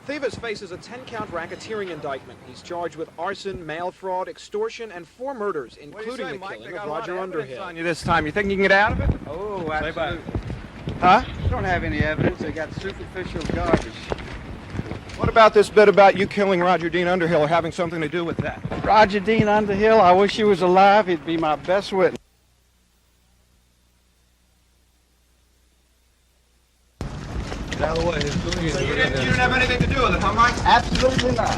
Thevis faces a 10-count racketeering indictment. He's charged with arson, mail fraud, extortion, and 4 murders, including the killing of Roger Underhill. On you this time. You think you can get out of it? Oh, absolutely. Huh? We don't have any evidence. They got superficial garbage. What about this bit about you killing Roger Dean Underhill or having something to do with that? Roger Dean Underhill, I wish he was alive. He'd be my best witness. Get out of the way. So you didn't have anything to do with it, huh, Mike? Absolutely not.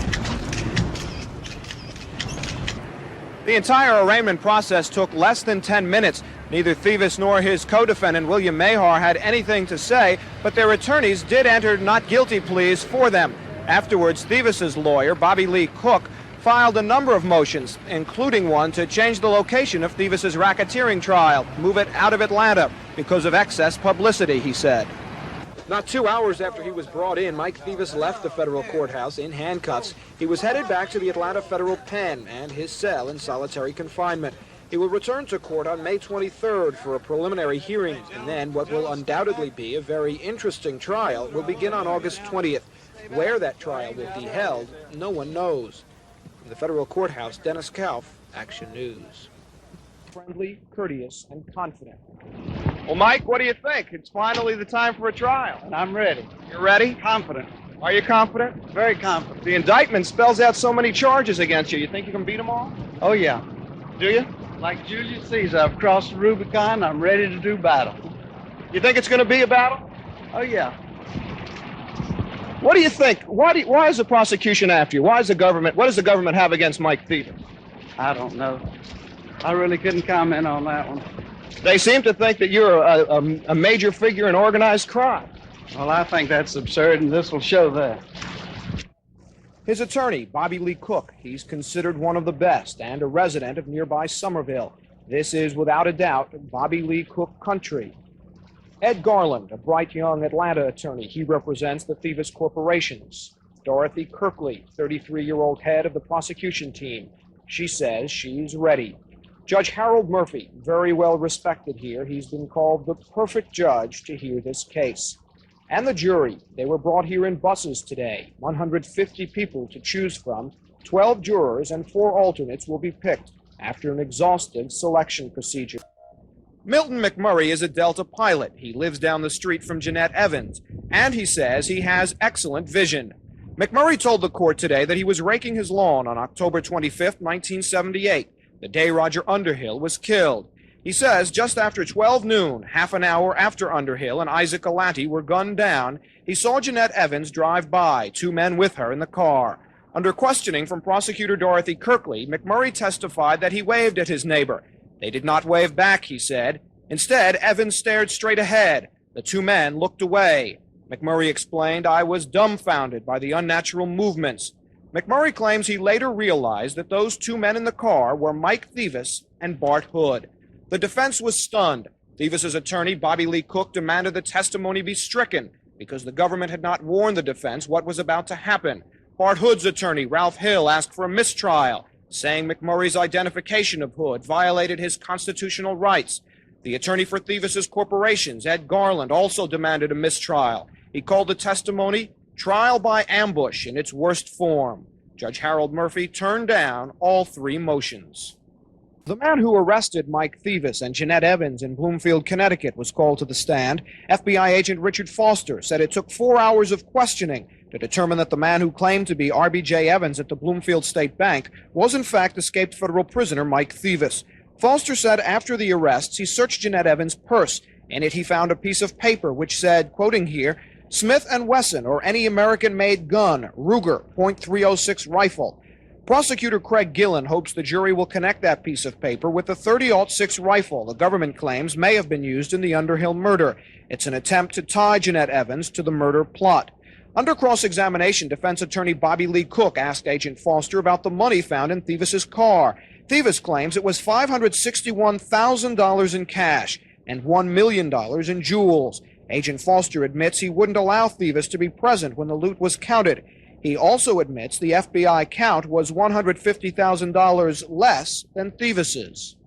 The entire arraignment process took less than 10 minutes. Neither Thevis nor his co-defendant, William Mahar, had anything to say, but their attorneys did enter not guilty pleas for them. Afterwards, Thevis's lawyer, Bobby Lee Cook, filed a number of motions, including one to change the location of Thevis's racketeering trial, move it out of Atlanta because of excess publicity, he said. Not 2 hours after he was brought in, Mike Thevis left the federal courthouse in handcuffs. He was headed back to the Atlanta federal pen and his cell in solitary confinement. He will return to court on May 23rd for a preliminary hearing, and then what will undoubtedly be a very interesting trial will begin on August 20th. Where that trial will be held, no one knows. In the federal courthouse, Dennis Kauf, Action News. Friendly, courteous, and confident. Well, Mike, what do you think? It's finally the time for a trial. And I'm ready. You're ready? Confident. Are you confident? Very confident. The indictment spells out so many charges against you. You think you can beat them all? Oh, yeah. Do you? Like Julius Caesar, I've crossed the Rubicon. I'm ready to do battle. You think it's going to be a battle? Oh, yeah. What do you think? Why is the prosecution after you? What does the government have against Mike Thevis? I don't know. I really couldn't comment on that one. They seem to think that you're a major figure in organized crime. Well, I think that's absurd, and this will show that. His attorney, Bobby Lee Cook, he's considered one of the best and a resident of nearby Somerville. This is, without a doubt, Bobby Lee Cook country. Ed Garland, a bright young Atlanta attorney, he represents the Thevis corporations. Dorothy Kirkley, 33-year-old head of the prosecution team. She says she's ready. Judge Harold Murphy, very well respected here. He's been called the perfect judge to hear this case. And the jury, they were brought here in buses today. 150 people to choose from. 12 jurors and 4 alternates will be picked after an exhaustive selection procedure. Milton McMurray is a Delta pilot. He lives down the street from Jeanette Evans, and he says he has excellent vision. McMurray told the court today that he was raking his lawn on October 25th, 1978, the day Roger Underhill was killed. He says just after 12 noon, half an hour after Underhill and Isaac Alatti were gunned down, he saw Jeanette Evans drive by, 2 men with her in the car. Under questioning from prosecutor Dorothy Kirkley, McMurray testified that he waved at his neighbor. They did not wave back, he said. Instead, Evans stared straight ahead. The 2 men looked away. McMurray explained, "I was dumbfounded by the unnatural movements." McMurray claims he later realized that those 2 men in the car were Mike Thevis and Bart Hood. The defense was stunned. Thevis's attorney, Bobby Lee Cook, demanded the testimony be stricken because the government had not warned the defense what was about to happen. Bart Hood's attorney, Ralph Hill, asked for a mistrial, saying McMurray's identification of Hood violated his constitutional rights. The attorney for Thevis's corporations, Ed Garland, also demanded a mistrial. He called the testimony trial by ambush in its worst form. Judge Harold Murphy turned down all 3 motions. The man who arrested Mike Thevis and Jeanette Evans in Bloomfield, Connecticut, was called to the stand. FBI agent Richard Foster said it took 4 hours of questioning to determine that the man who claimed to be RBJ Evans at the Bloomfield State Bank was in fact escaped federal prisoner Mike Thevis. Foster said after the arrests, he searched Jeanette Evans' purse. In it, he found a piece of paper which said, quoting here, "Smith & Wesson or any American-made gun, Ruger .306 rifle." Prosecutor Craig Gillen hopes the jury will connect that piece of paper with the .30-06 rifle the government claims may have been used in the Underhill murder. It's an attempt to tie Jeanette Evans to the murder plot. Under cross-examination, defense attorney Bobby Lee Cook asked Agent Foster about the money found in Thevis's car. Thevis claims it was $561,000 in cash and $1 million in jewels. Agent Foster admits he wouldn't allow Thevis to be present when the loot was counted. He also admits the FBI count was $150,000 less than Thevis's.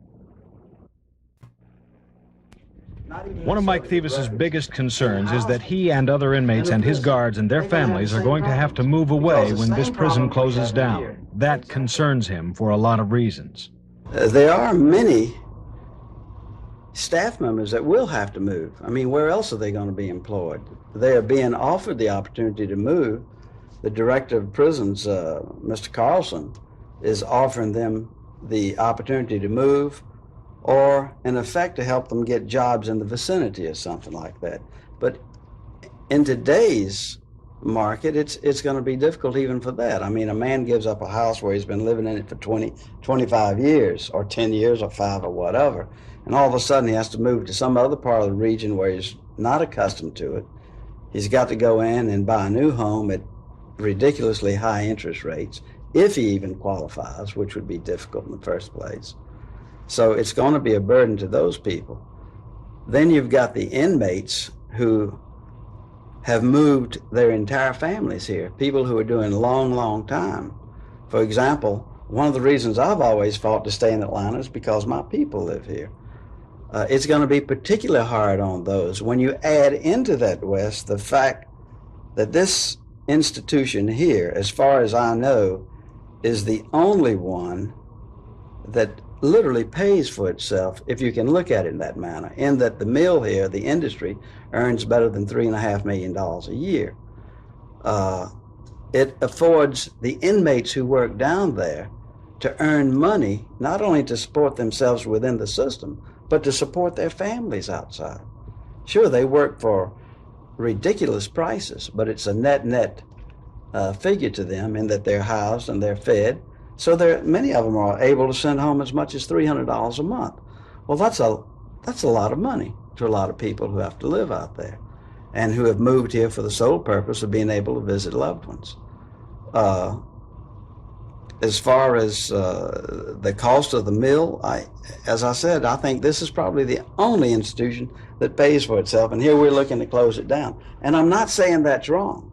One of Mike Thevis's biggest concerns is that he and other inmates and his guards and their families are going to have to move away when this prison closes down. That concerns him for a lot of reasons. There are many staff members that will have to move. I mean, where else are they going to be employed? They are being offered the opportunity to move. The director of prisons, Mr. Carlson, is offering them the opportunity to move, or in effect to help them get jobs in the vicinity or something like that. But in today's market, it's going to be difficult even for that. I mean, a man gives up a house where he's been living in it for 20, 25 years, or 10 years, or 5, or whatever, and all of a sudden he has to move to some other part of the region where he's not accustomed to it. He's got to go in and buy a new home at ridiculously high interest rates, if he even qualifies, which would be difficult in the first place. So it's going to be a burden to those people. Then you've got the inmates who have moved their entire families here, people who are doing long time. For example, one of the reasons I've always fought to stay in Atlanta is because my people live here. It's going to be particularly hard on those. When you add into that, Wes, the fact that this institution here, as far as I know, is the only one that literally pays for itself, if you can look at it in that manner, in that the mill here, the industry, earns better than $3.5 million a year. It affords the inmates who work down there to earn money, not only to support themselves within the system, but to support their families outside. Sure, they work for ridiculous prices, but it's a net figure to them in that they're housed and they're fed. So many of them are able to send home as much as $300 a month. Well, that's a lot of money to a lot of people who have to live out there and who have moved here for the sole purpose of being able to visit loved ones. As far as the cost of the mill, as I said, I think this is probably the only institution that pays for itself, and here we're looking to close it down. And I'm not saying that's wrong.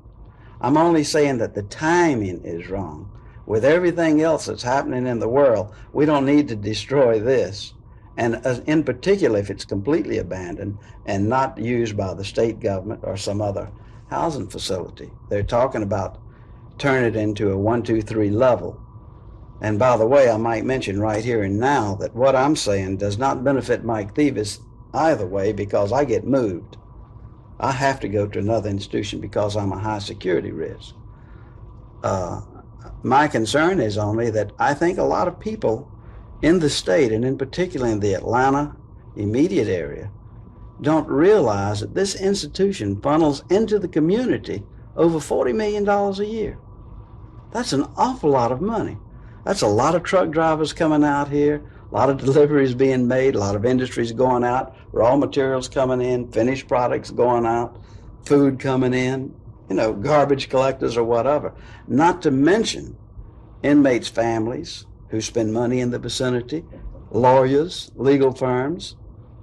I'm only saying that the timing is wrong. With everything else that's happening in the world, we don't need to destroy this. And in particular, if it's completely abandoned and not used by the state government or some other housing facility. They're talking about turning it into a 1, 2, 3 level. And by the way, I might mention right here and now that what I'm saying does not benefit Mike Thevis either way, because I get moved. I have to go to another institution because I'm a high security risk. My concern is only that I think a lot of people in the state, and in particular in the Atlanta immediate area, don't realize that this institution funnels into the community over $40 million a year. That's an awful lot of money. That's a lot of truck drivers coming out here, a lot of deliveries being made, a lot of industries going out, raw materials coming in, finished products going out, food coming in, garbage collectors or whatever. Not to mention inmates' families who spend money in the vicinity, lawyers, legal firms,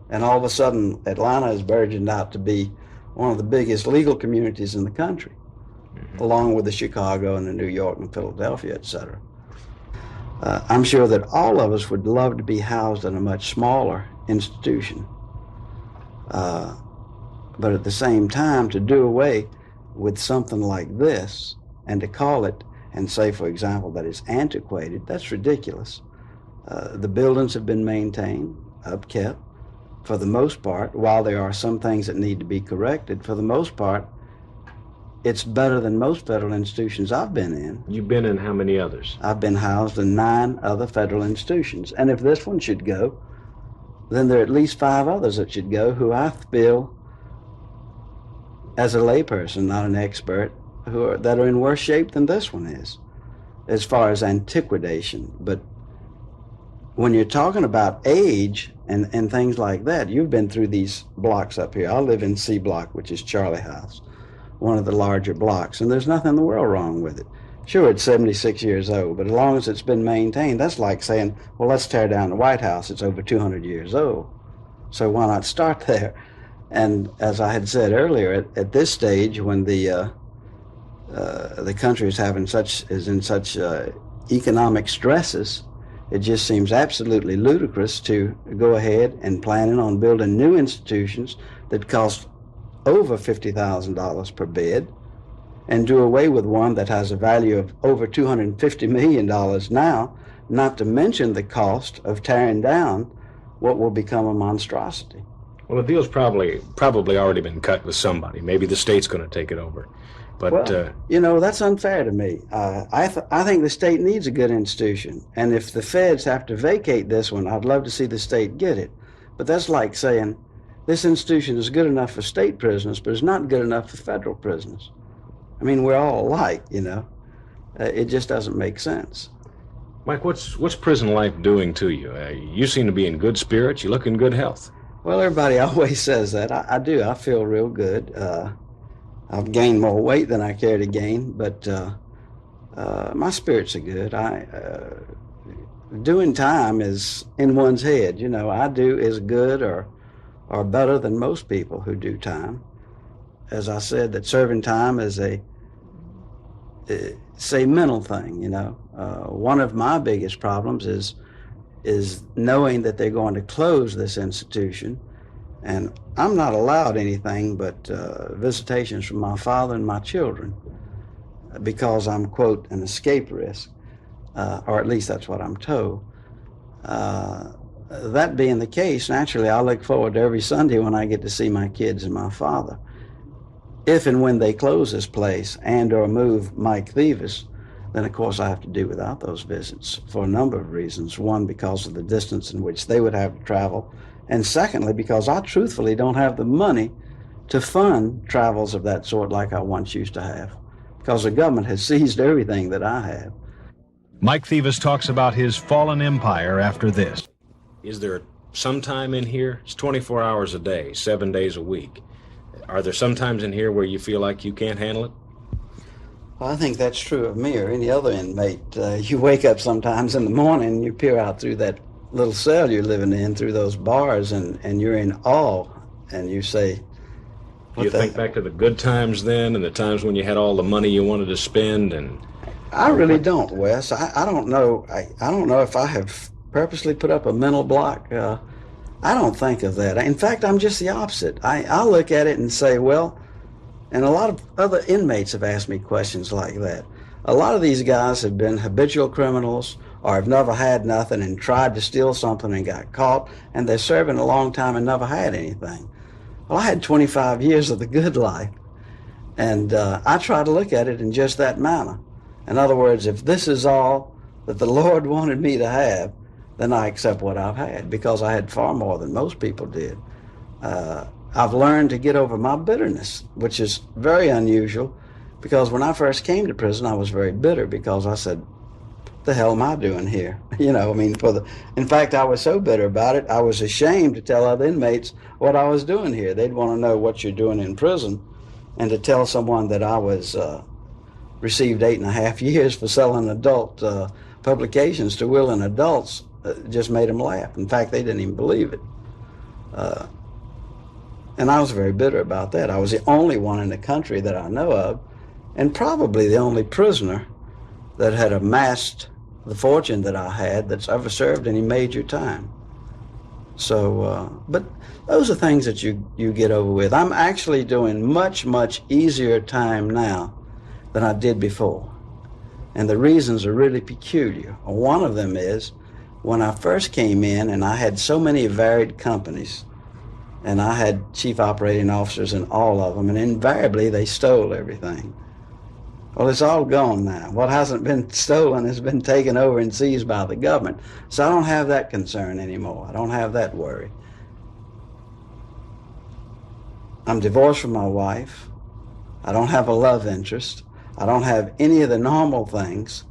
and all of a sudden Atlanta is burgeoned out to be one of the biggest legal communities in the country, along with the Chicago and the New York and Philadelphia, etc. I'm sure that all of us would love to be housed in a much smaller institution. But at the same time, to do away with something like this and to call it and say, for example, that it's antiquated, that's ridiculous. The buildings have been maintained, upkept, for the most part. While there are some things that need to be corrected, for the most part, it's better than most federal institutions I've been in. You've been in how many others? I've been housed in 9 other federal institutions. And if this one should go, then there are at least 5 others that should go who I feel, as a layperson, not an expert, that are in worse shape than this one is, as far as antiquation. But when you're talking about age and things like that, you've been through these blocks up here. I live in C Block, which is Charlie House, one of the larger blocks, and there's nothing in the world wrong with it. Sure, it's 76 years old, but as long as it's been maintained, that's like saying, well, let's tear down the White House. It's over 200 years old. So why not start there? And as I had said earlier, at this stage, when the country is in such economic stresses, It just seems absolutely ludicrous to go ahead and planning on building new institutions that cost over $50,000 per bed and do away with one that has a value of over $250 million now, not to mention the cost of tearing down what will become a monstrosity. Well, the deal's probably already been cut with somebody. Maybe the state's going to take it over. But well, that's unfair to me. I think the state needs a good institution, and if the feds have to vacate this one, I'd love to see the state get it. But that's like saying this institution is good enough for state prisoners, but it's not good enough for federal prisoners. I mean, we're all alike, It just doesn't make sense. Mike, what's prison life doing to you? You seem to be in good spirits. You look in good health. Well, everybody always says that. I do. I feel real good. I've gained more weight than I care to gain, but my spirits are good. Doing time is in one's head. I do as good or better than most people who do time. As I said, that serving time is it's a mental thing. One of my biggest problems is knowing that they're going to close this institution, and I'm not allowed anything but visitations from my father and my children because I'm, quote, an escape risk, or at least that's what I'm told. That being the case, naturally, I look forward to every Sunday when I get to see my kids and my father. If and when they close this place and or move Mike Thevis, then of course I have to do without those visits for a number of reasons. One, because of the distance in which they would have to travel, and secondly, because I truthfully don't have the money to fund travels of that sort like I once used to have, because the government has seized everything that I have. Mike Thevis talks about his fallen empire after this. Is there some time in here? It's 24 hours a day, 7 days a week. Are there some times in here where you feel like you can't handle it? Well, I think that's true of me or any other inmate. You wake up sometimes in the morning and you peer out through that little cell you're living in, through those bars, and you're in awe, and you say, Do you think back to the good times then and the times when you had all the money you wanted to spend? And I really don't, Wes. I don't know. I don't know if I have purposely put up a mental block. I don't think of that. In fact, I'm just the opposite. I look at it and say, well, and a lot of other inmates have asked me questions like that. A lot of these guys have been habitual criminals or have never had nothing and tried to steal something and got caught, and they're serving a long time and never had anything. Well, I had 25 years of the good life, and I try to look at it in just that manner. In other words, if this is all that the Lord wanted me to have, then I accept what I've had, because I had far more than most people did. I've learned to get over my bitterness, which is very unusual, because when I first came to prison, I was very bitter because I said, what the hell am I doing here? In fact, I was so bitter about it, I was ashamed to tell other inmates what I was doing here. They'd want to know what you're doing in prison, and to tell someone that I was received 8.5 years for selling adult publications to willing adults just made them laugh. In fact, they didn't even believe it. And I was very bitter about that. I was the only one in the country that I know of, and probably the only prisoner that had amassed the fortune that I had that's ever served any major time. So, but those are things that you get over with. I'm actually doing much, much easier time now than I did before. And the reasons are really peculiar. One of them is, when I first came in and I had so many varied companies, and I had chief operating officers in all of them, and invariably they stole everything. Well, it's all gone now. What hasn't been stolen has been taken over and seized by the government. So I don't have that concern anymore. I don't have that worry. I'm divorced from my wife. I don't have a love interest. I don't have any of the normal things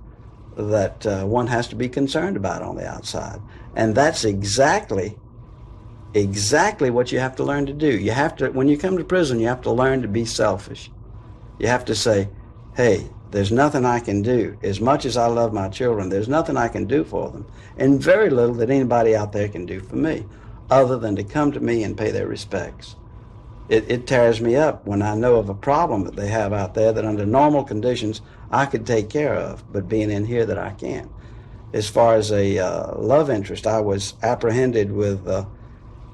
that one has to be concerned about on the outside. And that's exactly what you have to learn to do. You have to, when you come to prison, you have to learn to be selfish. You have to say, hey, there's nothing I can do. As much as I love my children, there's nothing I can do for them, and very little that anybody out there can do for me, other than to come to me and pay their respects. It tears me up when I know of a problem that they have out there that under normal conditions I could take care of, but being in here that I can't. As far as a love interest, I was apprehended with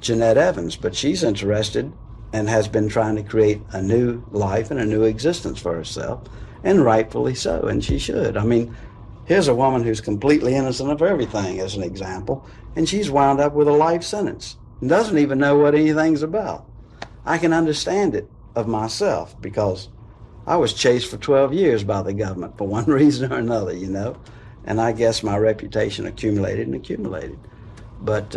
Jeanette Evans, but she's interested and has been trying to create a new life and a new existence for herself, and rightfully so, and she should. I mean, here's a woman who's completely innocent of everything, as an example, and she's wound up with a life sentence and doesn't even know what anything's about. I can understand it of myself because I was chased for 12 years by the government for one reason or another, you know, and I guess my reputation accumulated and accumulated. But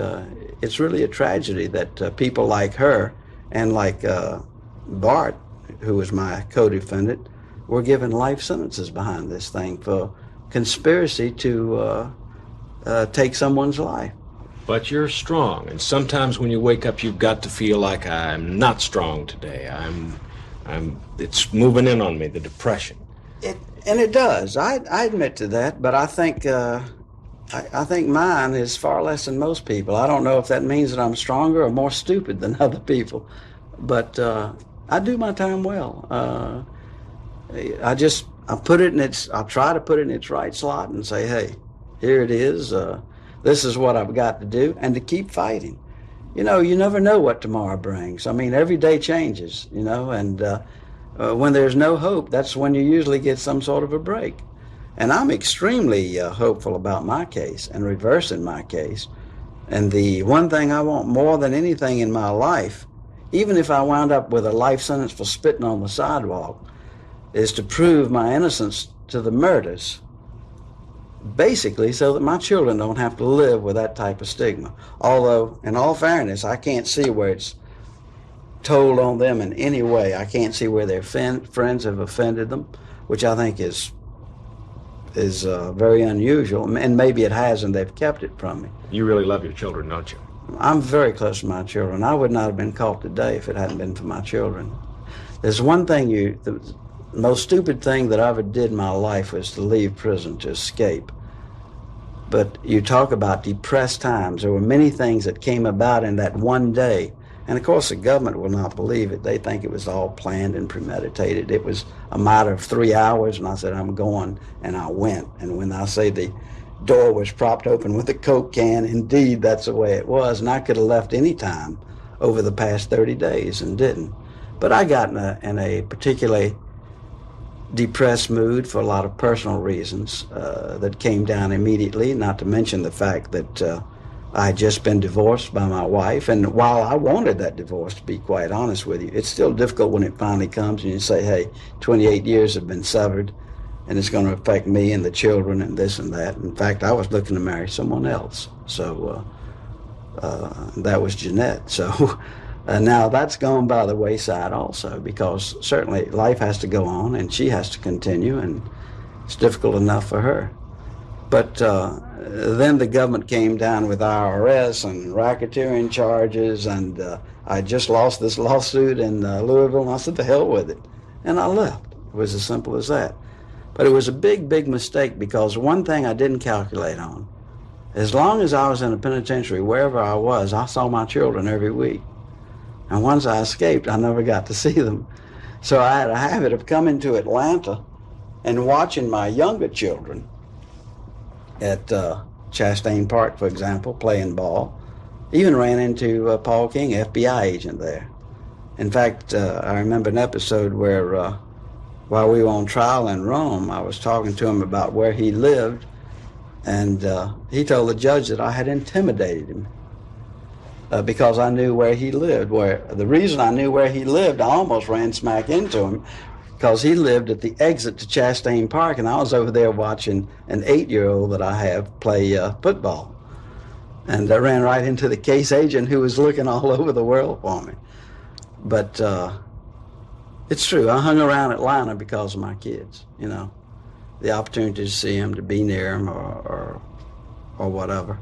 it's really a tragedy that people like her and like Bart, who was my co-defendant, were given life sentences behind this thing for conspiracy to take someone's life. But you're strong, and sometimes when you wake up, you've got to feel like I'm not strong today. It's moving in on me, the depression. And it does. I admit to that, but I think mine is far less than most people. I don't know if that means that I'm stronger or more stupid than other people, but I do my time well. I try to put it in its right slot and say, hey, here it is. This is what I've got to do, and to keep fighting. You know, you never know what tomorrow brings. I mean, every day changes, you know, and when there's no hope, that's when you usually get some sort of a break. And I'm extremely hopeful about my case and reversing my case. And the one thing I want more than anything in my life, even if I wound up with a life sentence for spitting on the sidewalk, is to prove my innocence to the murders, basically so that my children don't have to live with that type of stigma. Although, in all fairness, I can't see where it's told on them in any way. I can't see where their friends have offended them, which I think is very unusual, and maybe it has, and they've kept it from me. You really love your children, don't you? I'm very close to my children. I would not have been caught today if it hadn't been for my children. There's one thing the most stupid thing that I ever did in my life was to leave prison, to escape. But you talk about depressed times. There were many things that came about in that one day. And of course, the government will not believe it. They think it was all planned and premeditated. It was a matter of 3 hours, and I said, I'm going, and I went. And when I say the door was propped open with a Coke can, indeed, that's the way it was. And I could have left any time over the past 30 days and didn't. But I got in a particularly depressed mood for a lot of personal reasons that came down immediately, not to mention the fact that I had just been divorced by my wife, and while I wanted that divorce, to be quite honest with you, it's still difficult when it finally comes and you say, hey, 28 years have been severed, and it's going to affect me and the children and this and that. In fact, I was looking to marry someone else, so that was Jeanette. So now that's gone by the wayside also, because certainly life has to go on, and she has to continue, and it's difficult enough for her. But then the government came down with IRS and racketeering charges, and I just lost this lawsuit in Louisville, and I said, the hell with it. And I left. It was as simple as that. But it was a big, big mistake, because one thing I didn't calculate on, as long as I was in a penitentiary, wherever I was, I saw my children every week. And once I escaped, I never got to see them. So I had a habit of coming to Atlanta and watching my younger children at Chastain Park, for example, playing ball. Even ran into Paul King, FBI agent there. In fact, I remember an episode where while we were on trial in Rome, I was talking to him about where he lived, and he told the judge that I had intimidated him because I knew where he lived. The reason I knew where he lived, I almost ran smack into him, because he lived at the exit to Chastain Park, and I was over there watching an 8-year-old that I have play football. And I ran right into the case agent, who was looking all over the world for me. But it's true, I hung around Atlanta because of my kids, you know, the opportunity to see them, to be near them, or whatever.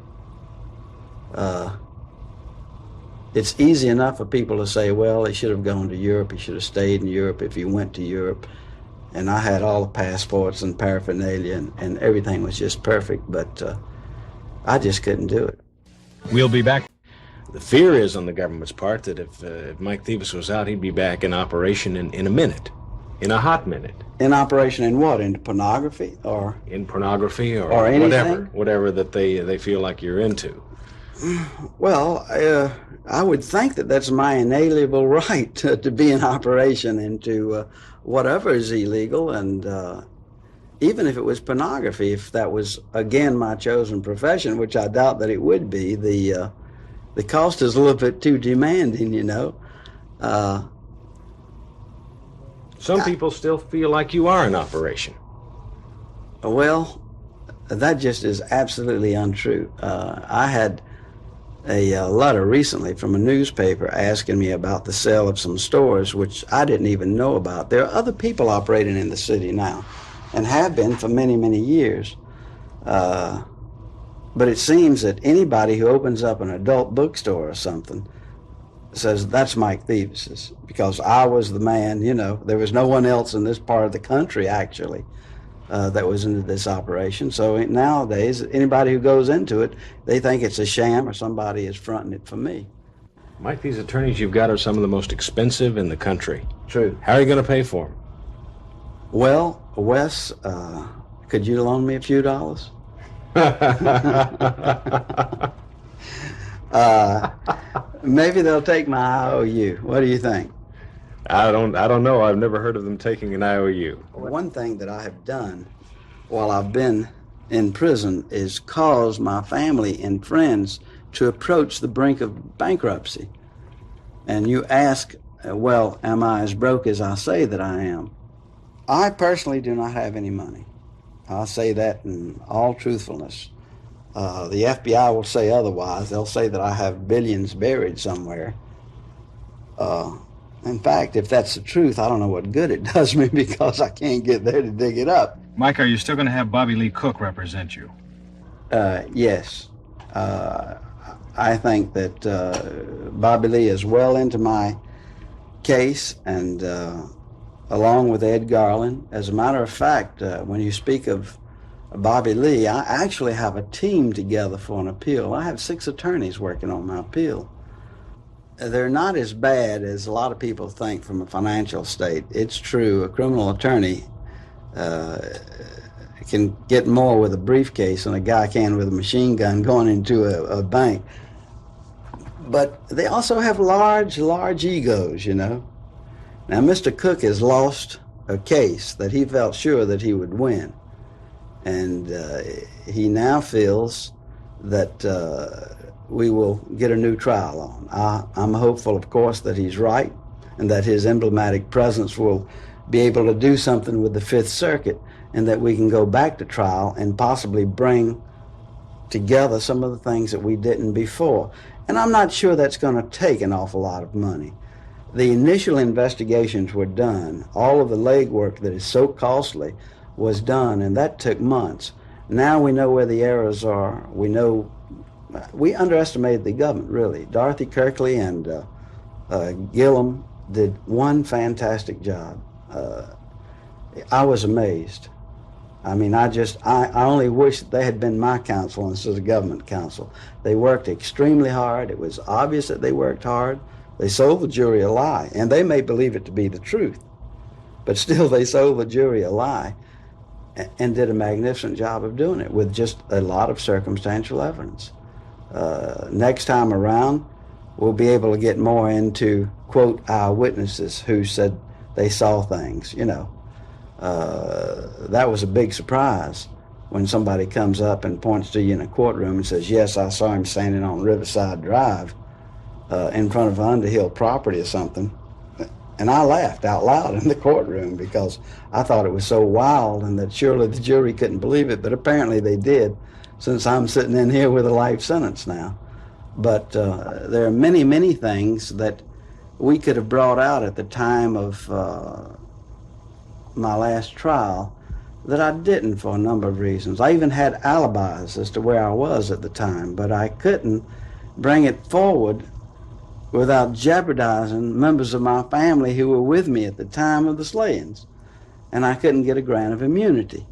It's easy enough for people to say, well, he should have gone to Europe, he should have stayed in Europe if he went to Europe. And I had all the passports and paraphernalia, and everything was just perfect, but I just couldn't do it. We'll be back. The fear is on the government's part that if Mike Thevis was out, he'd be back in operation in a minute. In a hot minute. In operation in what? Into pornography or? In pornography or anything? whatever that they feel like you're into. Well, I would think that that's my inalienable right to be in operation into whatever is illegal, and even if it was pornography, if that was, again, my chosen profession, which I doubt that it would be, the cost is a little bit too demanding, you know. Some people still feel like you are in operation. Well, that just is absolutely untrue. I had a letter recently from a newspaper asking me about the sale of some stores, which I didn't even know about. There are other people operating in the city now, and have been for many, many years. But it seems that anybody who opens up an adult bookstore or something says, that's Mike Thevis's, because I was the man, you know. There was no one else in this part of the country, actually, that was into this operation. So nowadays, anybody who goes into it, they think it's a sham or somebody is fronting it for me. Mike, these attorneys you've got are some of the most expensive in the country. True. How are you going to pay for them? Well, Wes, could you loan me a few dollars? Maybe they'll take my IOU. What do you think? I don't know. I've never heard of them taking an IOU. One thing that I have done while I've been in prison is cause my family and friends to approach the brink of bankruptcy. And you ask, well, am I as broke as I say that I am? I personally do not have any money. I'll say that in all truthfulness. The FBI will say otherwise. They'll say that I have billions buried somewhere. In fact, if that's the truth, I don't know what good it does me, because I can't get there to dig it up. Mike, are you still going to have Bobby Lee Cook represent you? Yes. I think that Bobby Lee is well into my case, and along with Ed Garland. As a matter of fact, when you speak of Bobby Lee, I actually have a team together for an appeal. I have 6 attorneys working on my appeal. They're not as bad as a lot of people think from a financial state. It's true, a criminal attorney can get more with a briefcase than a guy can with a machine gun going into a bank. But they also have large egos, you know. Now, Mr. Cook has lost a case that he felt sure that he would win. And he now feels that we will get a new trial on. I'm hopeful, of course, that he's right, and that his emblematic presence will be able to do something with the Fifth Circuit, and that we can go back to trial and possibly bring together some of the things that we didn't before. And I'm not sure that's going to take an awful lot of money. The initial investigations were done. All of the legwork that is so costly was done, and that took months. Now we know where the errors are. We underestimated the government, really. Dorothy Kirkley and Gillum did one fantastic job. I was amazed. I mean, I only wish that they had been my counsel instead of government counsel. They worked extremely hard. It was obvious that they worked hard. They sold the jury a lie, and they may believe it to be the truth, but still they sold the jury a lie and did a magnificent job of doing it with just a lot of circumstantial evidence. Next time around, we'll be able to get more into, quote, eyewitnesses who said they saw things, you know. That was a big surprise when somebody comes up and points to you in a courtroom and says, yes, I saw him standing on Riverside Drive in front of Underhill property or something. And I laughed out loud in the courtroom because I thought it was so wild and that surely the jury couldn't believe it, but apparently they did, since I'm sitting in here with a life sentence now. But there are many, many things that we could have brought out at the time of my last trial that I didn't for a number of reasons. I even had alibis as to where I was at the time, but I couldn't bring it forward without jeopardizing members of my family who were with me at the time of the slayings. And I couldn't get a grant of immunity,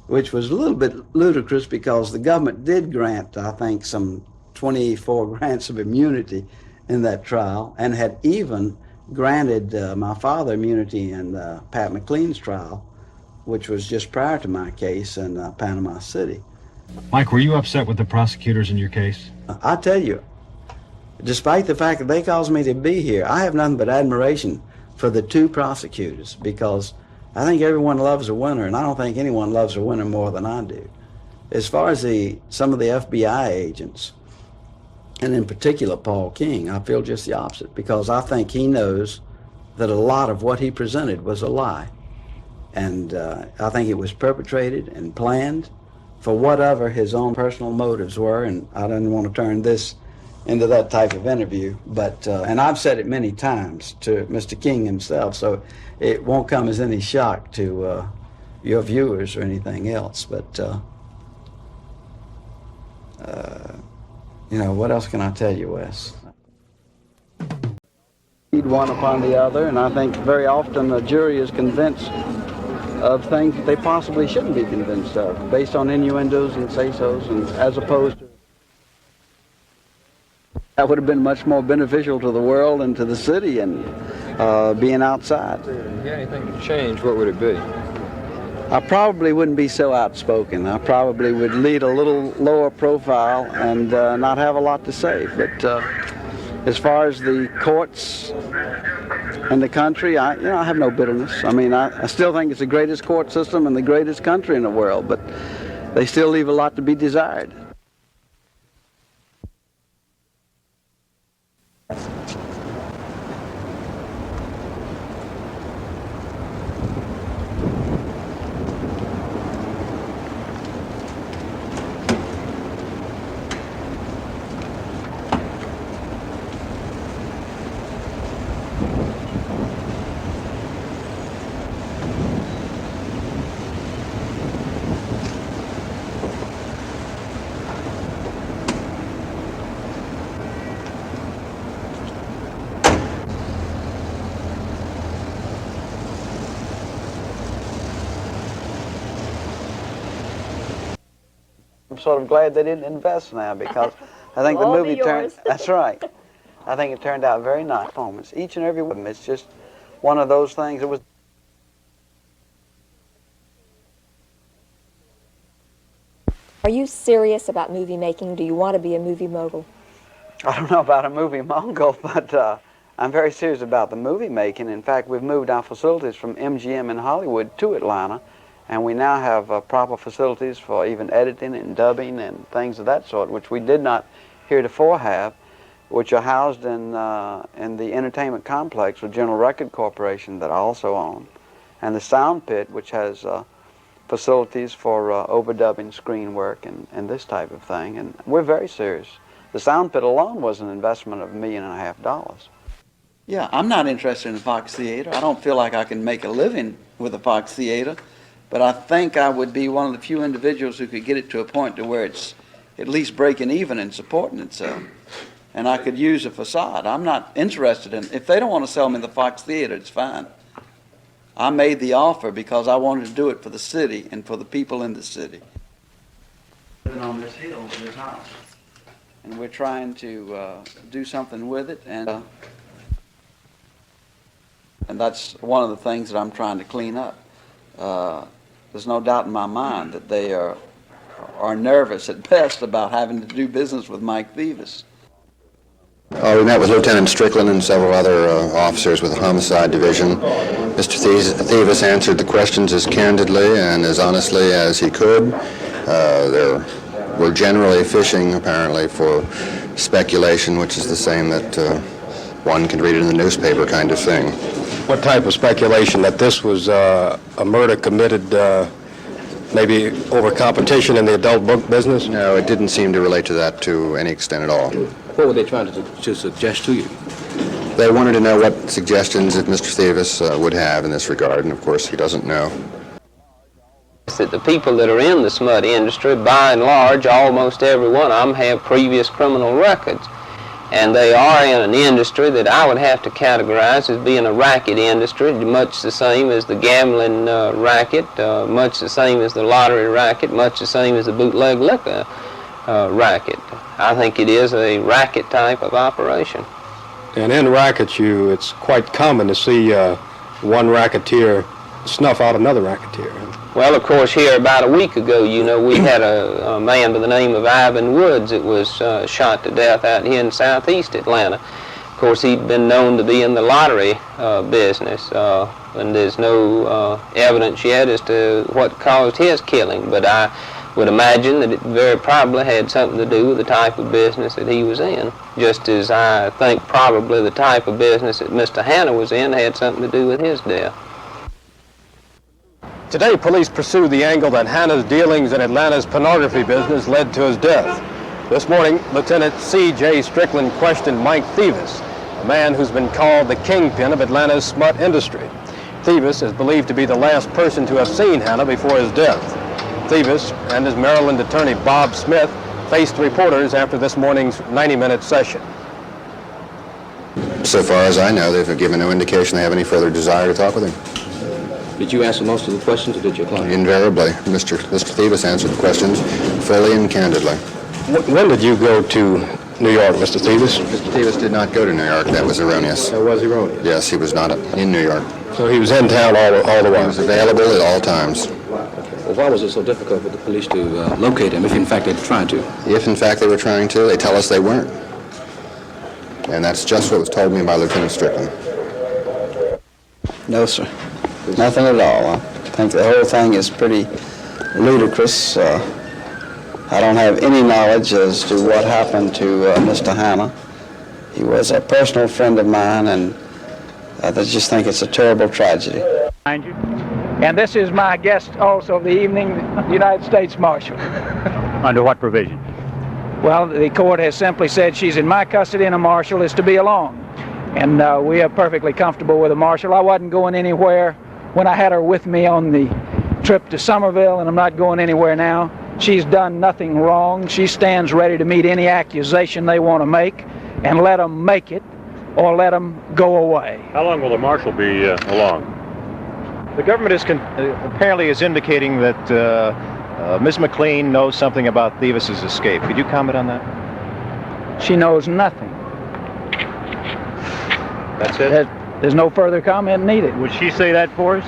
which was a little bit ludicrous because the government did grant, I think, some 24 grants of immunity in that trial, and had even granted my father immunity in Pat McLean's trial, which was just prior to my case in Panama City. Mike, were you upset with the prosecutors in your case? I tell you, despite the fact that they caused me to be here, I have nothing but admiration for the two prosecutors, because I think everyone loves a winner, and I don't think anyone loves a winner more than I do. As far as some of the FBI agents, and in particular Paul King, I feel just the opposite, because I think he knows that a lot of what he presented was a lie. And I think it was perpetrated and planned for whatever his own personal motives were, and I didn't want to turn this into that type of interview, but and I've said it many times to Mr. King himself, so it won't come as any shock to your viewers or anything else. But you know, what else can I tell you, Wes? One upon the other, and I think very often a jury is convinced of things that they possibly shouldn't be convinced of, based on innuendos and say-sos, and as opposed to that would have been much more beneficial to the world and to the city and being outside. If you had anything to change, what would it be? I probably wouldn't be so outspoken. I probably would lead a little lower profile and not have a lot to say. But as far as the courts and the country, I have no bitterness. I mean, I still think it's the greatest court system and the greatest country in the world, but they still leave a lot to be desired. I'm sort of glad they didn't invest now, because I think the movie turned, that's right. I think it turned out very nice performance. Each and every one of them, it's just one of those things. It was. Are you serious about movie making? Do you want to be a movie mogul? I don't know about a movie mogul, but I'm very serious about the movie making. In fact, we've moved our facilities from MGM in Hollywood to Atlanta, and we now have proper facilities for even editing and dubbing and things of that sort, which we did not heretofore have, which are housed in the entertainment complex with General Record Corporation that I also own, and the Sound Pit, which has facilities for overdubbing, screen work, and this type of thing. And we're very serious. The Sound Pit alone was an investment of $1.5 million. Yeah, I'm not interested in the Fox Theater. I don't feel like I can make a living with the Fox Theater, but I think I would be one of the few individuals who could get it to a point to where it's at least breaking even and supporting itself. And I could use a facade. I'm not interested in, if they don't want to sell me the Fox Theater, it's fine. I made the offer because I wanted to do it for the city and for the people in the city. Living on this hill with this house. And we're trying to do something with it, and that's one of the things that I'm trying to clean up. There's no doubt in my mind that they are nervous at best about having to do business with Mike Thevis. We met with Lieutenant Strickland and several other officers with the Homicide Division. Mr. Thevis answered the questions as candidly and as honestly as he could. We're generally fishing, apparently, for speculation, which is the same that one can read it in the newspaper kind of thing. What type of speculation? That this was a murder committed maybe over competition in the adult book business? No, it didn't seem to relate to that to any extent at all. What were they trying to suggest to you? They wanted to know what suggestions that Mr. Thevis would have in this regard, and of course he doesn't know. That the people that are in the smut industry, by and large, almost every one of them have previous criminal records. And they are in an industry that I would have to categorize as being a racket industry, much the same as the gambling racket, much the same as the lottery racket, much the same as the bootleg liquor racket. I think it is a racket type of operation. And in rackets, it's quite common to see one racketeer snuff out another racketeer. Well, of course, here about a week ago, you know, we had a man by the name of Ivan Woods that was shot to death out here in southeast Atlanta. Of course, he'd been known to be in the lottery business, and there's no evidence yet as to what caused his killing, but I would imagine that it very probably had something to do with the type of business that he was in, just as I think probably the type of business that Mr. Hanna was in had something to do with his death. Today, police pursue the angle that Hanna's dealings in Atlanta's pornography business led to his death. This morning, Lieutenant C.J. Strickland questioned Mike Thevis, a man who's been called the kingpin of Atlanta's smut industry. Thevis is believed to be the last person to have seen Hanna before his death. Thevis and his Maryland attorney Bob Smith faced reporters after this morning's 90-minute session. So far as I know, they've given no indication they have any further desire to talk with him. Did you answer most of the questions, or did your client? Invariably. Mr. Thevis answered the questions fully and candidly. When did you go to New York, Mr. Thevis? Mr. Thevis did not go to New York. That was erroneous. That was erroneous? Yes, he was not in New York. So he was in town all the while? He was available at all times. Well, why was it so difficult for the police to locate him, if in fact they were trying to? If in fact they were trying to, they tell us they weren't. And that's just what was told me by Lieutenant Strickland. No, sir. Nothing at all. I think the whole thing is pretty ludicrous. I don't have any knowledge as to what happened to Mr. Hanna. He was a personal friend of mine, and I just think it's a terrible tragedy. And this is my guest also of the evening, the United States Marshal. Under what provision? Well, the court has simply said she's in my custody and a marshal is to be along. And we are perfectly comfortable with a marshal. I wasn't going anywhere when I had her with me on the trip to Somerville, and I'm not going anywhere now. She's done nothing wrong. She stands ready to meet any accusation they want to make, and let them make it or let them go away. How long will the marshal be along? The government is apparently is indicating that Ms. McLean knows something about Thevis's escape. Could you comment on that? She knows nothing. That's it? There's no further comment needed. Would she say that for us?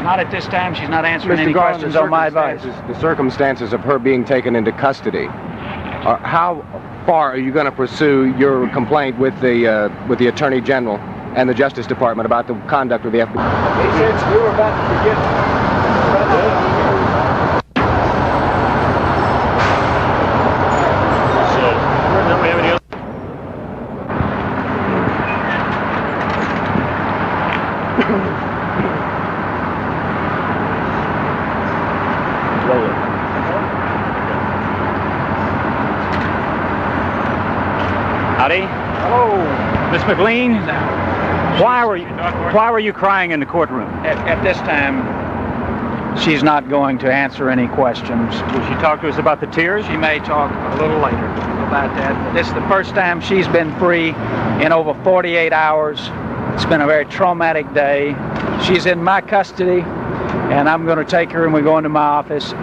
Not at this time. She's not answering Mr. any Garland, questions on my advice. The circumstances of her being taken into custody, how far are you going to pursue your complaint with the Attorney General and the Justice Department about the conduct of the FBI? He said you were about to forget. Don't we have any other? Howdy. Hello. Miss McLean, why were you crying in the courtroom? At this time, she's not going to answer any questions. Will she talk to us about the tears? She may talk a little later about that. But this is the first time she's been free in over 48 hours. It's been a very traumatic day. She's in my custody, and I'm going to take her and we're going to my office.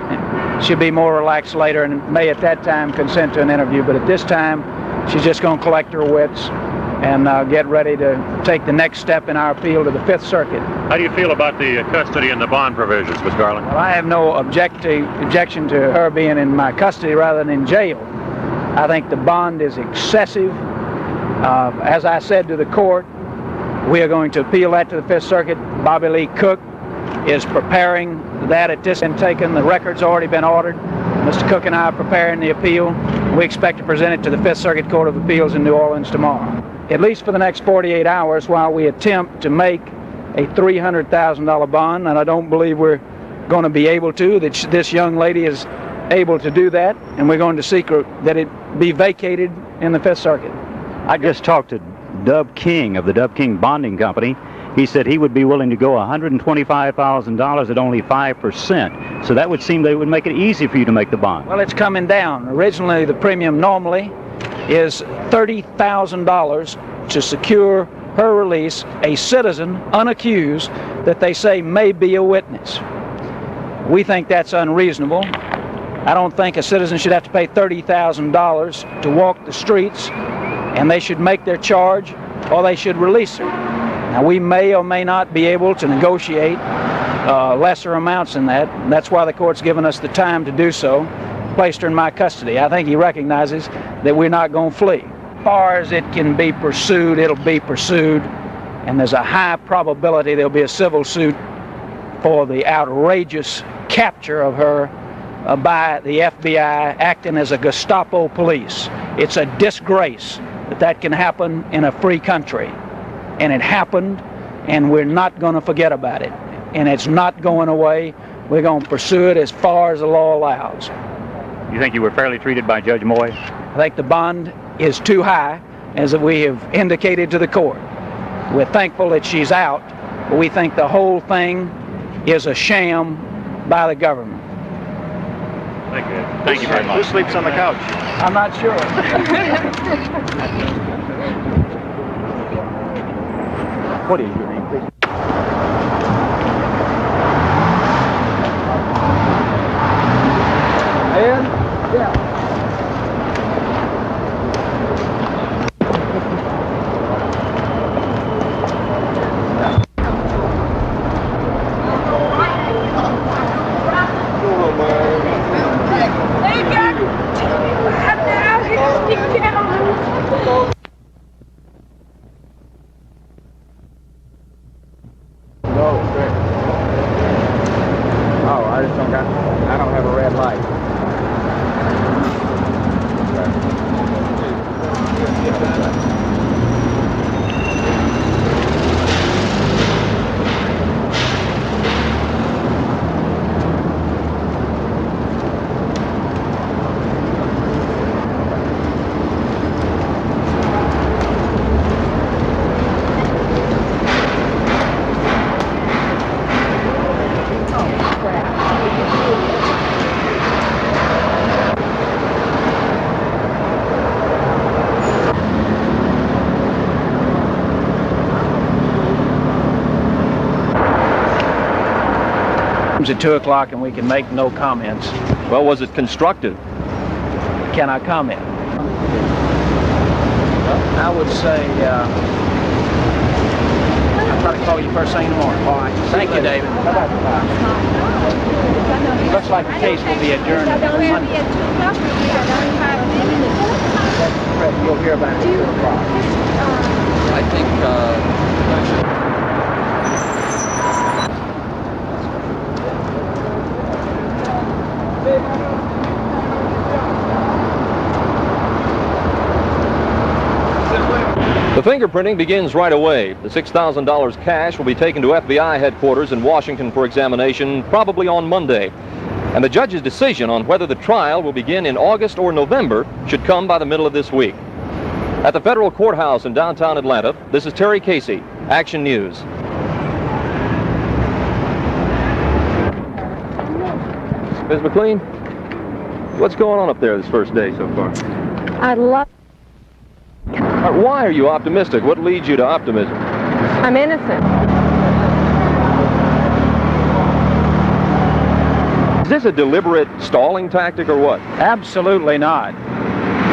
She'll be more relaxed later and may at that time consent to an interview, but at this time, she's just going to collect her wits and get ready to take the next step in our appeal to the Fifth Circuit. How do you feel about the custody and the bond provisions, Miss Garland? Well, I have no objection to her being in my custody rather than in jail. I think the bond is excessive. As I said to the court, we are going to appeal that to the Fifth Circuit. Bobby Lee Cook is preparing that at this and taken. The record's already been ordered. Mr. Cook and I are preparing the appeal. We expect to present it to the Fifth Circuit Court of Appeals in New Orleans tomorrow. At least for the next 48 hours while we attempt to make a $300,000 bond, and I don't believe we're going to be able to. This young lady is able to do that, and we're going to seek that it be vacated in the Fifth Circuit. I just talked to Dub King of the Dub King Bonding Company. He said he would be willing to go $125,000 at only 5%. So that would seem that it would make it easy for you to make the bond. Well, it's coming down. Originally, the premium normally is $30,000 to secure her release, a citizen unaccused that they say may be a witness. We think that's unreasonable. I don't think a citizen should have to pay $30,000 to walk the streets and they should make their charge or they should release her. Now, we may or may not be able to negotiate lesser amounts than that. That's why the court's given us the time to do so, placed her in my custody. I think he recognizes that we're not going to flee. As far as it can be pursued, it'll be pursued, and there's a high probability there'll be a civil suit for the outrageous capture of her by the FBI acting as a Gestapo police. It's a disgrace that that can happen in a free country. And it happened, and we're not going to forget about it. And it's not going away. We're going to pursue it as far as the law allows. You think you were fairly treated by Judge Moy? I think the bond is too high, as we have indicated to the court. We're thankful that she's out, but we think the whole thing is a sham by the government. Thank you very much. Who sleeps on the couch? I'm not sure. What is your name, please? Ed? Yeah. I don't have a red light. At 2 o'clock, and we can make no comments. Well, was it constructive? Can I comment? I would say I'll try to call you first thing in the morning. All right. Thank you, David. Looks like the case will be adjourned until Monday. You'll hear about it at 2 o'clock. I think The fingerprinting begins right away. The $6,000 cash will be taken to FBI headquarters in Washington for examination probably on Monday. And the judge's decision on whether the trial will begin in August or November should come by the middle of this week. At the federal courthouse in downtown Atlanta, this is Terry Casey, Action News. Ms. McLean, what's going on up there this first day so far? I love. Why are you optimistic? What leads you to optimism? I'm innocent. Is this a deliberate stalling tactic or what? Absolutely not.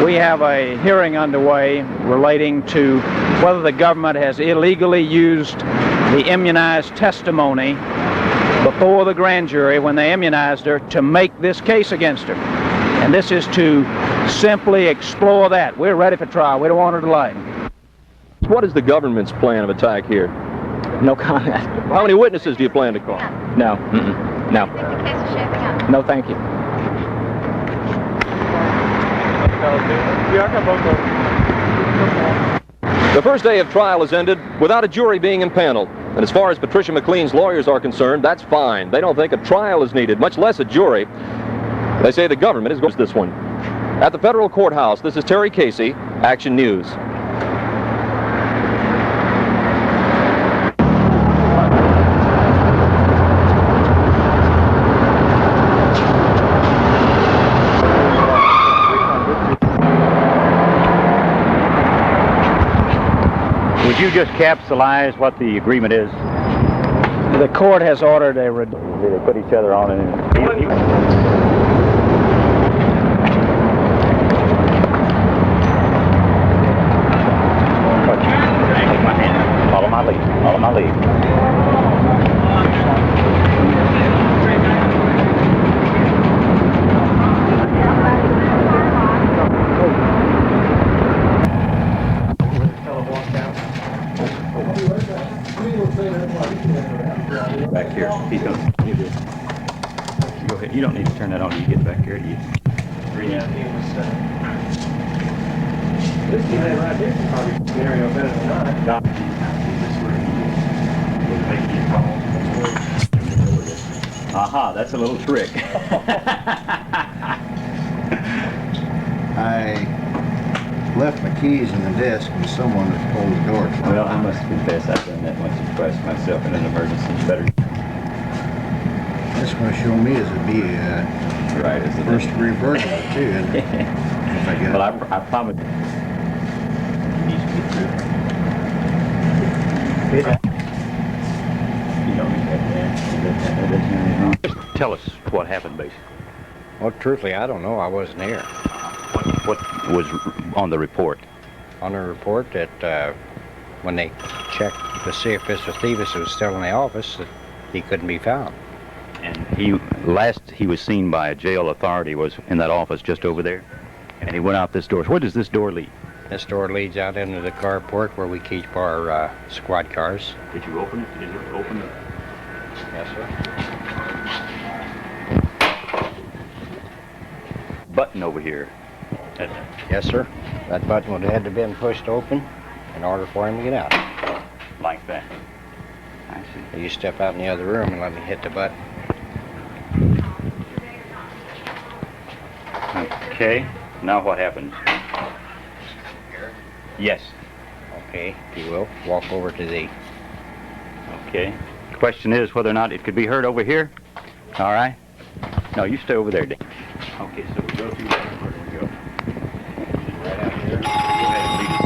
We have a hearing underway relating to whether the government has illegally used the immunized testimony before the grand jury when they immunized her to make this case against her. And this is to simply explore that. We're ready for trial. We don't want to delay. What is the government's plan of attack here? No comment. How many witnesses do you plan to call? No. No. No, thank you. The first day of trial has ended without a jury being impaneled. And as far as Patricia McLean's lawyers are concerned, that's fine. They don't think a trial is needed, much less a jury. They say the government is going to this one. At the federal courthouse, this is Terry Casey, Action News. Would you just capsulize what the agreement is? The court has ordered a... They put each other on and... You don't need to turn that on when you get back here. This guy right here is probably scenario better than I. Aha, that's a little trick. I left my keys in the desk and someone had pulled the door. Well, I must confess I've done that once or twice myself in an emergency. Better. That's going to show me as a be right, as a first degree burglary too. Isn't it? If I get well, I promise. You don't need that. Just tell us what happened, basically. Well, truthfully, I don't know. I wasn't here. What was on the report? On the report that when they checked to see if Mr. Thevis was still in the office, that he couldn't be found. And he was seen by a jail authority was in that office just over there, and he went out this door. So where does this door lead? This door leads out into the carport where we keep our squad cars. Did you open it? Is it open? Yes, sir. Button over here. Yes, sir. That button would have had to been pushed open in order for him to get out. Like that. I see. You step out in the other room and let me hit the button. Okay. Now what happens? Yes. Okay, if you will, walk over to the... Okay. The question is whether or not it could be heard over here. All right? No, you stay over there, Dick. Okay, so we go through there. Where do we go? Right out here. Go ahead and lead us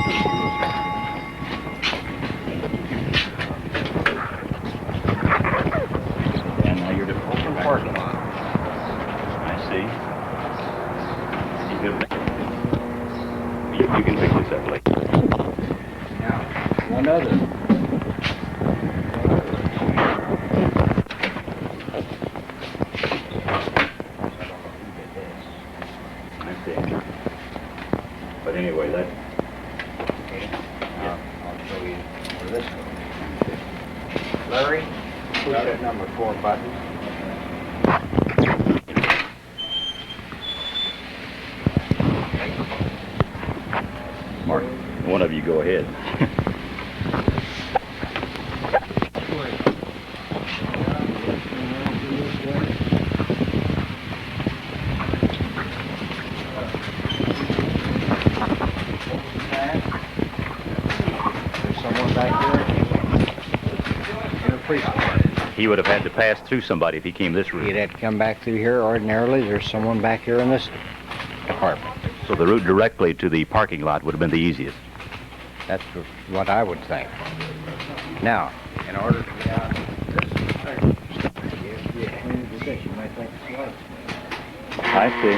through. And now you're to open parking lot. I see. You can pick this up later. Now, one other. But anyway, that... Okay. I'll show you where this goes. Larry, push that number 4 button. Mark, one of you go ahead. He would have had to pass through somebody if he came this route. He'd have to come back through here. Ordinarily, there's someone back here in this department. So the route directly to the parking lot would have been the easiest. That's what I would think. Now, in order to get out I see.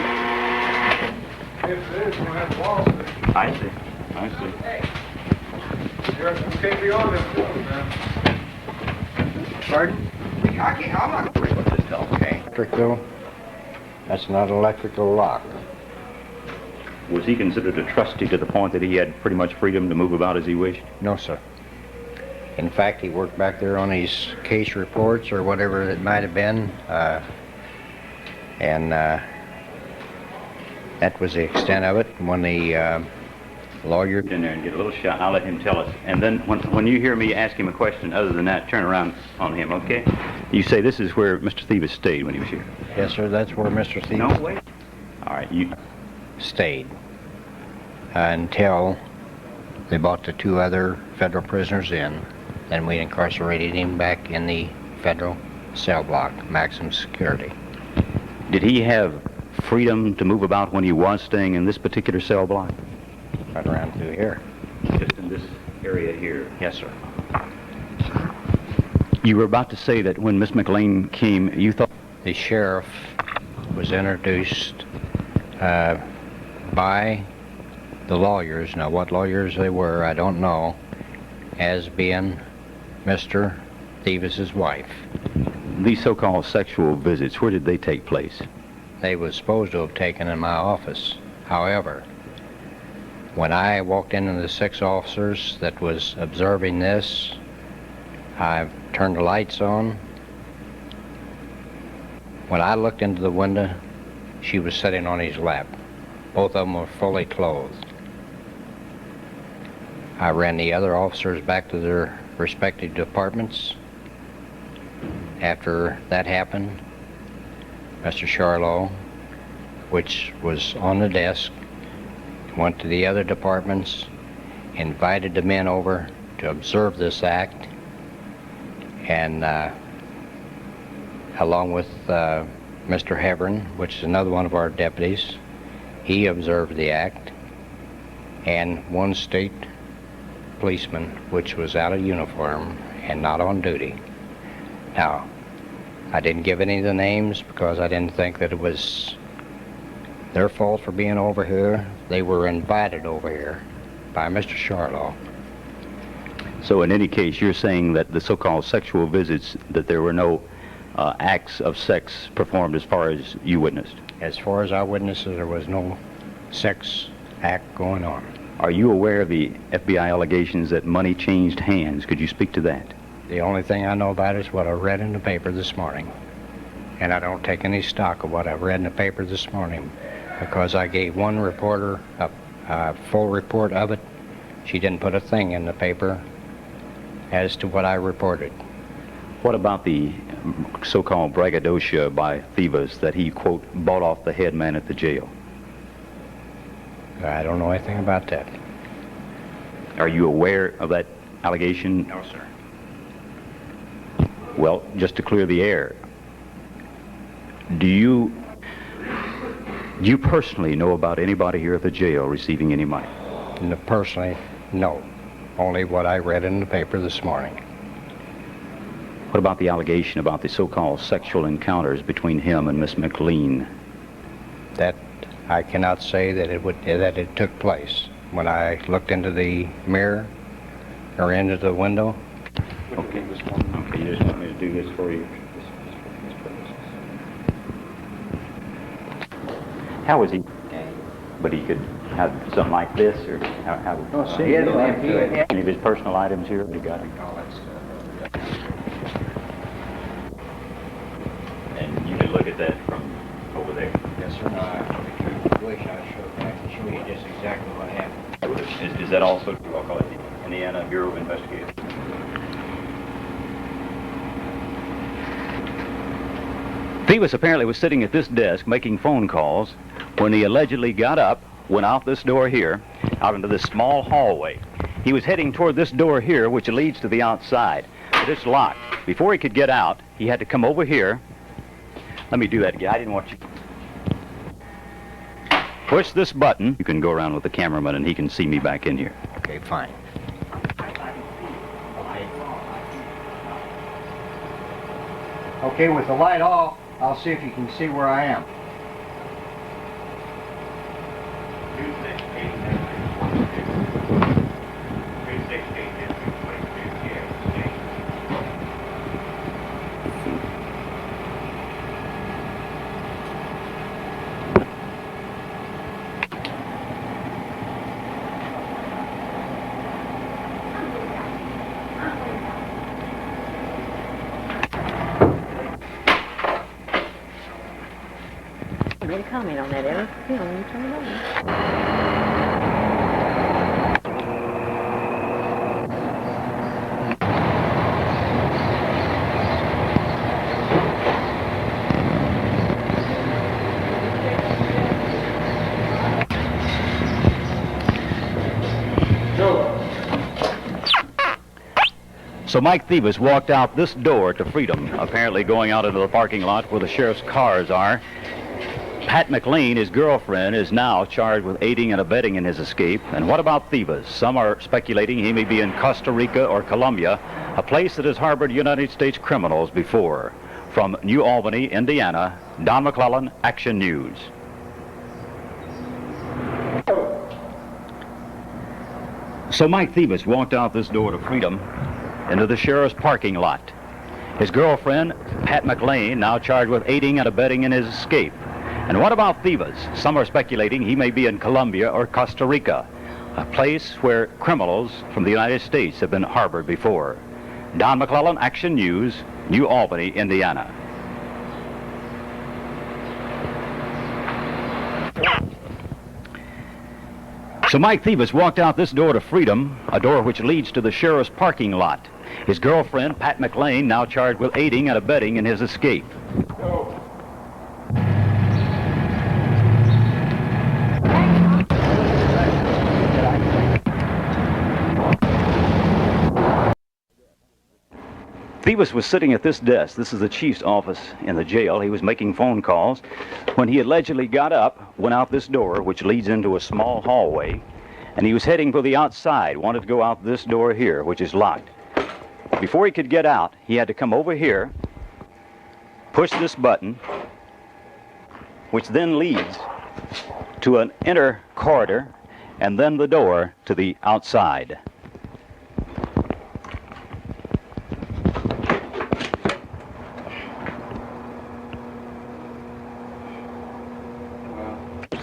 I see. I see. Pardon? I'm not going to put this down. Okay. Electrical. That's not electrical lock. Was he considered a trustee to the point that he had pretty much freedom to move about as he wished? No, sir. In fact, he worked back there on his case reports or whatever it might have been, and that was the extent of it. When the lawyer... In there and get a little shot, I'll let him tell us. And then when you hear me ask him a question other than that, turn around on him, okay? You say this is where Mr. Thevis stayed when he was here. Yes, sir, that's where Mr. Thevis... No, wait. All right, you... stayed until they brought the 2 other federal prisoners in, and we incarcerated him back in the federal cell block, maximum security. Did he have freedom to move about when he was staying in this particular cell block? Right around through here. Just in this area here? Yes, sir. You were about to say that when Miss McLean came, you thought... The sheriff was introduced by the lawyers, now what lawyers they were, I don't know, as being Mr. Thevis's wife. These so-called sexual visits, where did they take place? They was supposed to have taken in my office. However, when I walked into the 6 officers that was observing this, I turned the lights on, When I looked into the window, she was sitting on his lap. Both of them were fully clothed. I ran the other officers back to their respective departments. After that happened, Mr. Charlot, which was on the desk, went to the other departments, invited the men over to observe this act, and along with Mr. Hebron, which is another one of our deputies, he observed the act, and one state policeman, which was out of uniform and not on duty. Now, I didn't give any of the names because I didn't think that it was their fault for being over here. They were invited over here by Mr. Charlot. So in any case, you're saying that the so-called sexual visits, that there were no acts of sex performed as far as you witnessed? As far as I witnessed, there was no sex act going on. Are you aware of the FBI allegations that money changed hands? Could you speak to that? The only thing I know about is what I read in the paper this morning. And I don't take any stock of what I read in the paper this morning because I gave one reporter a full report of it. She didn't put a thing in the paper as to what I reported. What about the so-called braggadocio by Thevis that he, quote, bought off the head man at the jail? I don't know anything about that. Are you aware of that allegation? No, sir. Well, just to clear the air, do you personally know about anybody here at the jail receiving any money? No, personally, no. Only what I read in the paper this morning. What about the allegation about the so-called sexual encounters between him and Miss McLean? That I cannot say that it took place. When I looked into the mirror or into the window. Okay. Okay, you just want me to do this for you? How was he? But he could have something like this, or how any of his personal items here? You got him. And you can look at that from over there. Yes, sir. I wish I could show you just exactly what happened. Is that also, I'll call it the Indiana Bureau of Investigation? Thevis apparently was sitting at this desk making phone calls when he allegedly got up, went out this door here, out into this small hallway. He was heading toward this door here, which leads to the outside, but it's locked. Before he could get out, he had to come over here. Let me do that again. I didn't want you. Push this button. You can go around with the cameraman and he can see me back in here. Okay, fine. Okay, with the light off, I'll see if you can see where I am. I made a comment on that, Ella. You know, when you turn it on. So Mike Thevis walked out this door to freedom, apparently going out into the parking lot where the sheriff's cars are. Pat McLean, his girlfriend, is now charged with aiding and abetting in his escape. And what about Thevis? Some are speculating he may be in Costa Rica or Colombia, a place that has harbored United States criminals before. From New Albany, Indiana, Don McClellan, Action News. So Mike Thevis walked out this door to freedom into the sheriff's parking lot. His girlfriend, Pat McLean, now charged with aiding and abetting in his escape. And what about Thevis? Some are speculating he may be in Colombia or Costa Rica, a place where criminals from the United States have been harbored before. Don McClellan, Action News, New Albany, Indiana. So Mike Thevis walked out this door to freedom, a door which leads to the sheriff's parking lot. His girlfriend, Pat McLean, now charged with aiding and abetting in his escape. Thevis was sitting at this desk. This is the chief's office in the jail. He was making phone calls when he allegedly got up, went out this door, which leads into a small hallway, and he was heading for the outside, wanted to go out this door here, which is locked. Before he could get out, he had to come over here, push this button, which then leads to an inner corridor, and then the door to the outside.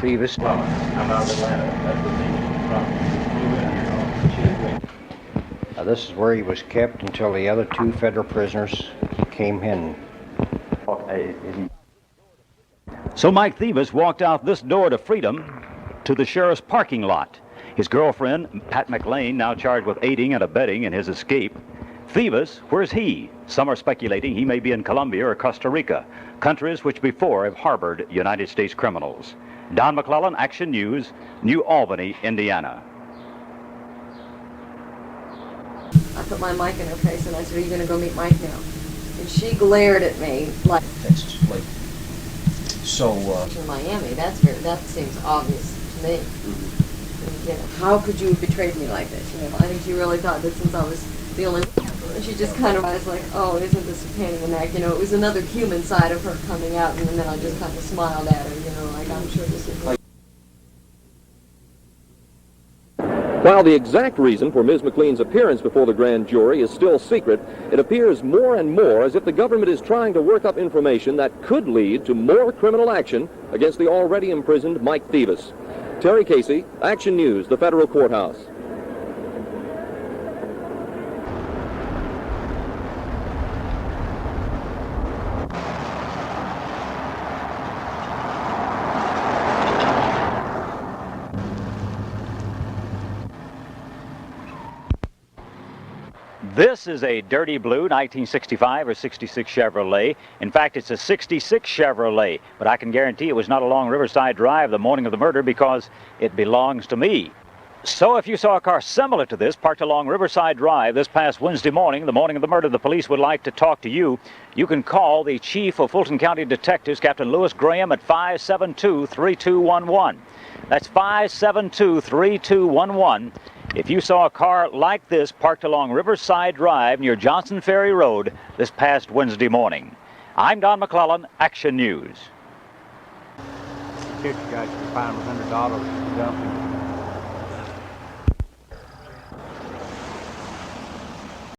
Thevis. I'm out of Atlanta. Now, this is where he was kept until the other two federal prisoners came in. So Mike Thevis walked out this door to freedom to the sheriff's parking lot. His girlfriend, Pat McLean, now charged with aiding and abetting in his escape. Thevis, where's he? Some are speculating he may be in Colombia or Costa Rica, countries which before have harbored United States criminals. Don McClellan, Action News, New Albany, Indiana. I put my mic in her face and I said, "Are you going to go meet Mike now?" And she glared at me like, That's like so. in Miami. That seems obvious to me. And, you know, how could you have betrayed me like this? You know, I think she really thought that since I was the only one, she just kind of was like, "Oh, isn't this a pain in the neck?" You know, it was another human side of her coming out, and then I just kind of smiled at her. You know, like, I'm sure this is like. While the exact reason for Ms. McLean's appearance before the grand jury is still secret, it appears more and more as if the government is trying to work up information that could lead to more criminal action against the already imprisoned Mike Thevis. Terry Casey, Action News, the Federal Courthouse. This is a dirty blue 1965 or 66 Chevrolet. In fact, it's a 66 Chevrolet, but I can guarantee it was not along Riverside Drive the morning of the murder because it belongs to me. So if you saw a car similar to this parked along Riverside Drive this past Wednesday morning, the morning of the murder, the police would like to talk to you. You can call the Chief of Fulton County Detectives, Captain Lewis Graham, at 572-3211. That's 572-3211. If you saw a car like this parked along Riverside Drive near Johnson Ferry Road this past Wednesday morning. I'm Don McClellan, Action News. Security guys can find $100 dumping.